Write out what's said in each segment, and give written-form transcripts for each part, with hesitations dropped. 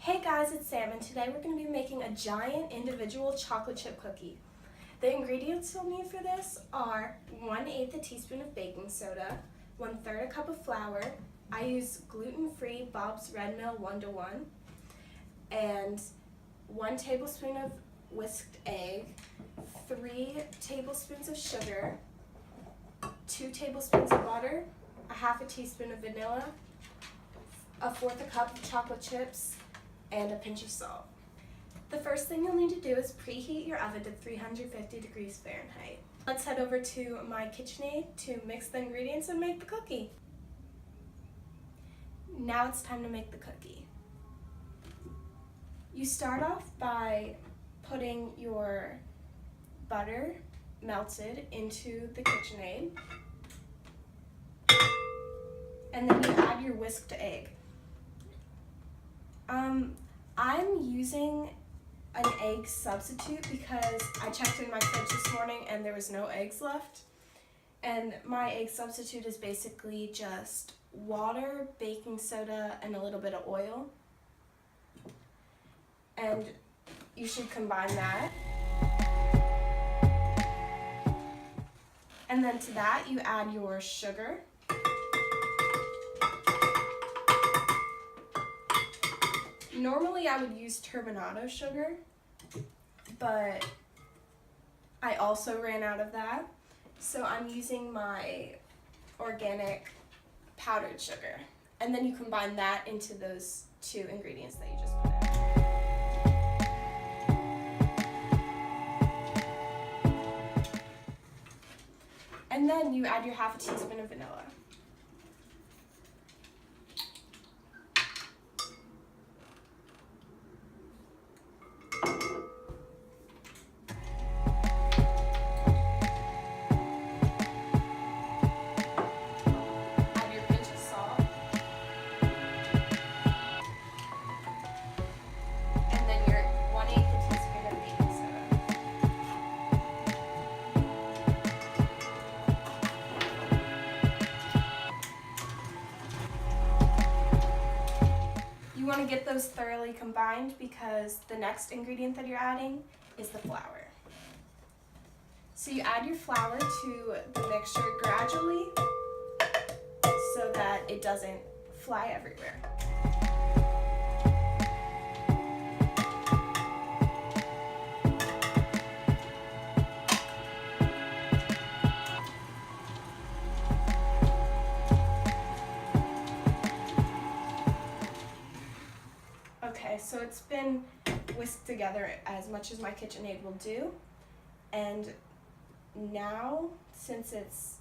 Hey guys, it's Sam, and today we're going to be making a giant individual chocolate chip cookie. The ingredients you'll need for this are 1/8 a teaspoon of baking soda, 1/3 a cup of flour. I use gluten-free Bob's Red Mill 1-to-1, and 1 tablespoon of whisked egg, 3 tablespoons of sugar, 2 tablespoons of butter, a half a teaspoon of vanilla, 1/4 a cup of chocolate chips, and a pinch of salt. The first thing you'll need to do is preheat your oven to 350 degrees Fahrenheit. Let's head over to my KitchenAid to mix the ingredients and make the cookie. Now it's time to make the cookie. You start off by putting your butter melted into the KitchenAid, and then you add your whisked egg. I'm using an egg substitute because I checked in my fridge this morning and there was no eggs left. And my egg substitute is basically just water, baking soda, and a little bit of oil. And you should combine that. And then to that you add your sugar. Normally I would use turbinado sugar, but I also ran out of that, so I'm using my organic powdered sugar. And then you combine that into those 2 ingredients that you just put in. And then you add your half a teaspoon of vanilla. You want to get those thoroughly combined because the next ingredient that you're adding is the flour. So you add your flour to the mixture gradually so that it doesn't fly everywhere. Okay, so it's been whisked together as much as my KitchenAid will do, and now, since it's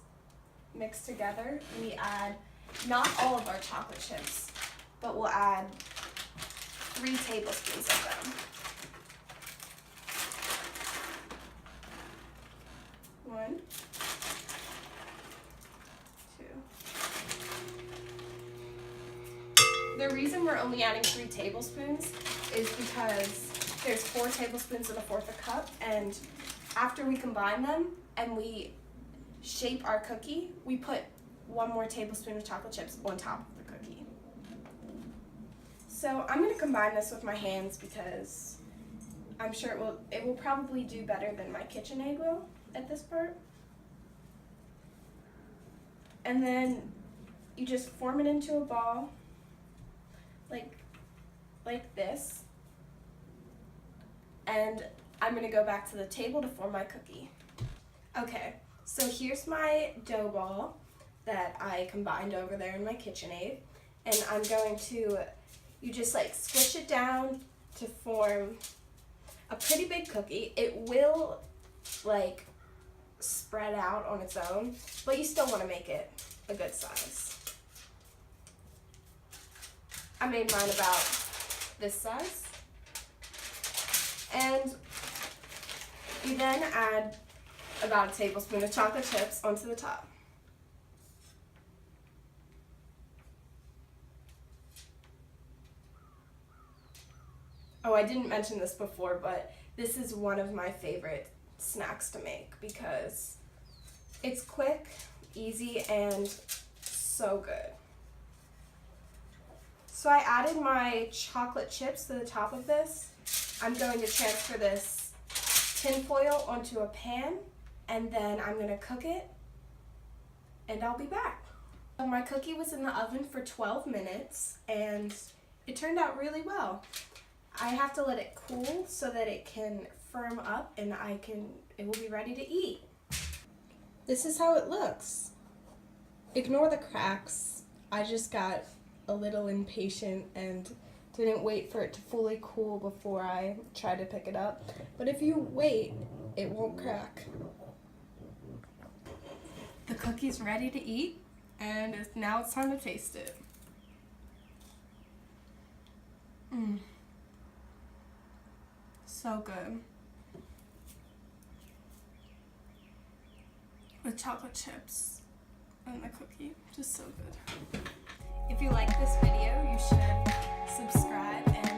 mixed together, we add not all of our chocolate chips, but we'll add 3 tablespoons of them. 1, 2. The reason we're only adding 3 tablespoons is because there's 4 tablespoons and 1/4 a cup, and after we combine them and we shape our cookie, we put 1 more tablespoon of chocolate chips on top of the cookie. So I'm going to combine this with my hands because I'm sure it will probably do better than my KitchenAid will at this part. And then you just form it into a ball like this, and I'm going to go back to the table to form my cookie. Okay, so here's my dough ball that I combined over there in my KitchenAid, and I'm going to, you just squish it down to form a pretty big cookie. It will spread out on its own, but you still want to make it a good size. I made mine about this size. And you then add about a tablespoon of chocolate chips onto the top. Oh, I didn't mention this before, but this is one of my favorite snacks to make because it's quick, easy, and so good. So I added my chocolate chips to the top of this. I'm going to transfer this tin foil onto a pan, and then I'm going to cook it, and I'll be back. My cookie was in the oven for 12 minutes, and it turned out really well. I have to let it cool so that it can firm up, and it will be ready to eat. This is how it looks. Ignore the cracks. I just got a little impatient and didn't wait for it to fully cool before I tried to pick it up. But if you wait, it won't crack. The cookie's ready to eat, and now it's time to taste it. So good. With chocolate chips and the cookie, just so good. If you like this video, you should subscribe and